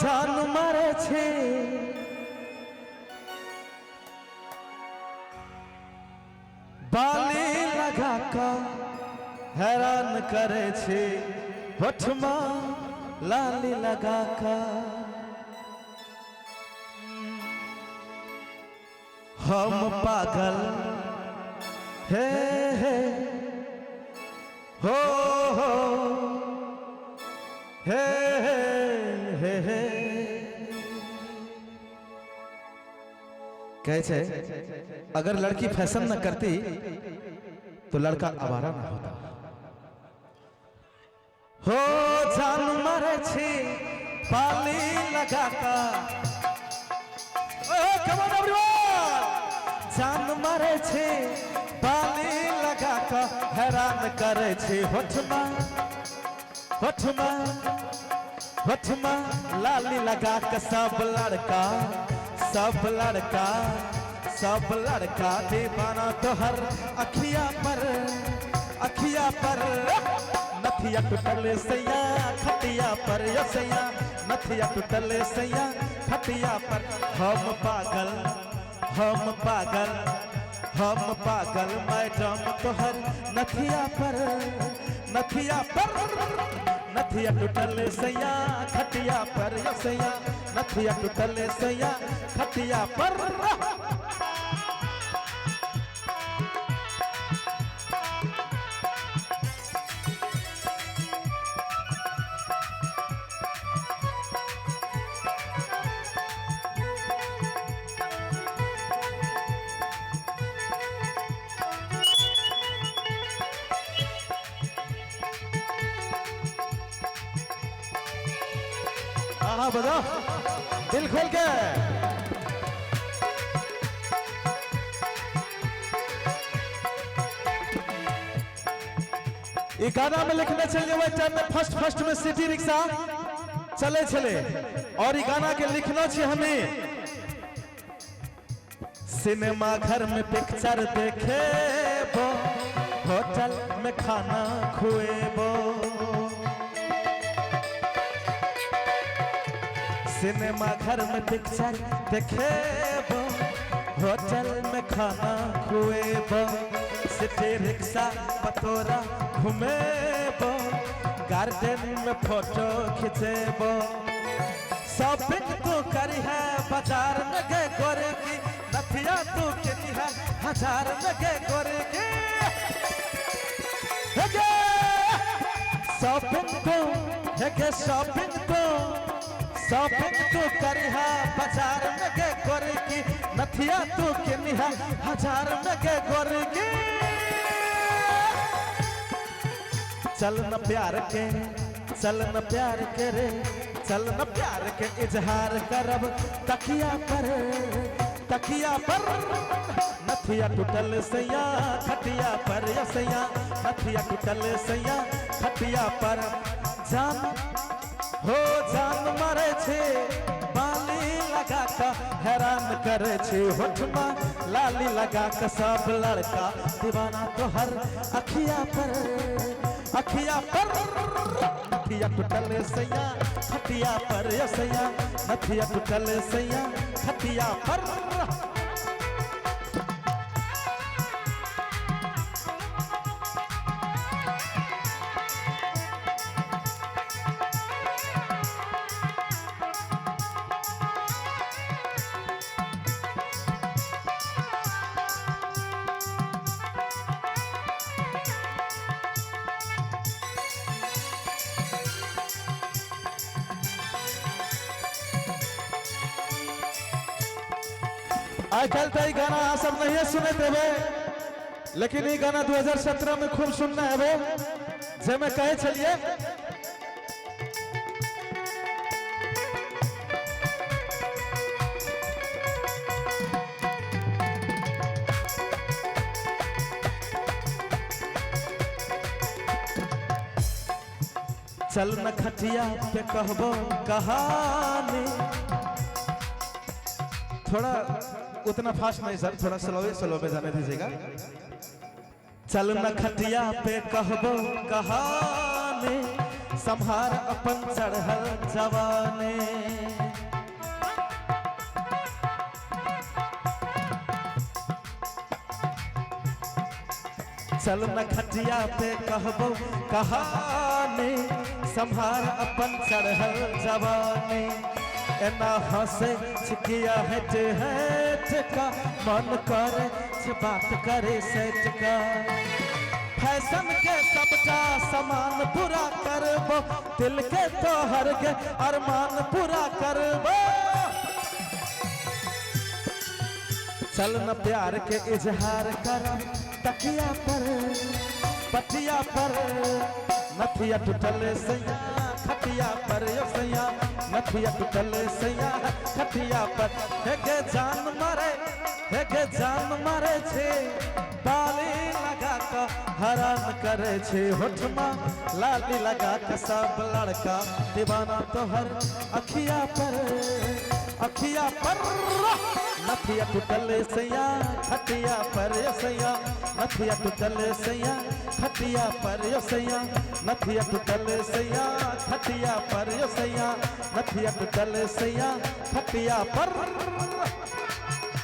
जान मारे छे बाली लगा का हैरान करे छे होठमा लाली लगा का हम पागल हे हो हे कैसे अगर लड़की फैशन न करती तो लड़का आवारा न होता। हो जान मारे छी पाली लगा का जान मारे छे बाली लगा का हैरान करे छे होठमा होठमा होठमा लाली लगा के सब लड़का दीवाना तोहर अखिया पर नथिया टूटल सैया खटिया पर सैया नथिया टूटल सैया खटिया पर हम पागल मैडम तोहर नथिया पर नथिया टूटल सैया खटिया पर सैया नथिया टूटल सैया खटिया पर। हाँ बताओ दिल खोल के गाना में लिखने चलिए वही टाइम में फर्स्ट में सिटी रिक्शा चले और गाना के लिखना चाहिए हमें सिनेमा घर में पिक्चर देखे वो होटल में खाना खुएबो सिनेमा घर में पिक्चर देखेबो होटल में खाना खुएबो सिटी रिक्शा पतोरा घूमेबो गार्डन में फोटो खिंचेबो शॉपिंग तू करी है बाजार में गे गोरे की नथिया तू किनी है 1000 में गे गोरे की शॉपिंग तू करी है बाजार में गे गोरे की नथिया तू किनी है 1000 में गे गोरे की चल न प्यार के रे चल न प्यार के इजहार करब तकिया पर नथिया टूटल सैया खटिया पर सैया नथिया टूटल सैया खटिया पर जान मारे छे बाली लगा का हैरान करे छे होठमा लाली लगा के सब लड़का दीवाना तोहर अखिया पर नथिया टूटल सैया खटिया पर सैया नथिया टूटल सैया खटिया पर। आजकल तो ये गाना आप सब नहीं सुने देवे लेकिन ये गाना 2017 में खूब सुनना है वो जे मैं कहे चलिए चल न खटिया पे कहबो कहानी थोड़ा उतना फास्ट नहीं सर थोड़ा स्लो में जाने दीजिएगा। चल न खटिया पे कहबो कहानी संभार अपन चढ़ल जवानी चल न खटिया पे कहबो कहानी, संभार अपन चढ़ल जवानी। एना हंसे छिकिया हेट हेट का, मन करे से बात करे सेठ का। फैशन के सबका सामान पूरा करबो, दिल के तोहर के अरमान पूरा करबो। चल न प्यार के इजहार कर तकिया पर पटिया पर, नथिया टूटल सैया खटिया पर यो सैया, नथिया टूटल सैया खटिया पर। हे गे जान मारे, हे गे जान मारे छे, बाली लगा के हरान करे छे। होठमा लाली लगा के सब लड़का दीवाना तोहर अखिया पर, अखिया पर। नथिया टूटल सैया खटिया पर यो सैया, नथिया टूटल सैया खटिया पर यो सैया, नथिया टूटल सैया खटिया पर यो सैया, नथिया टूटल सैया खटिया पर।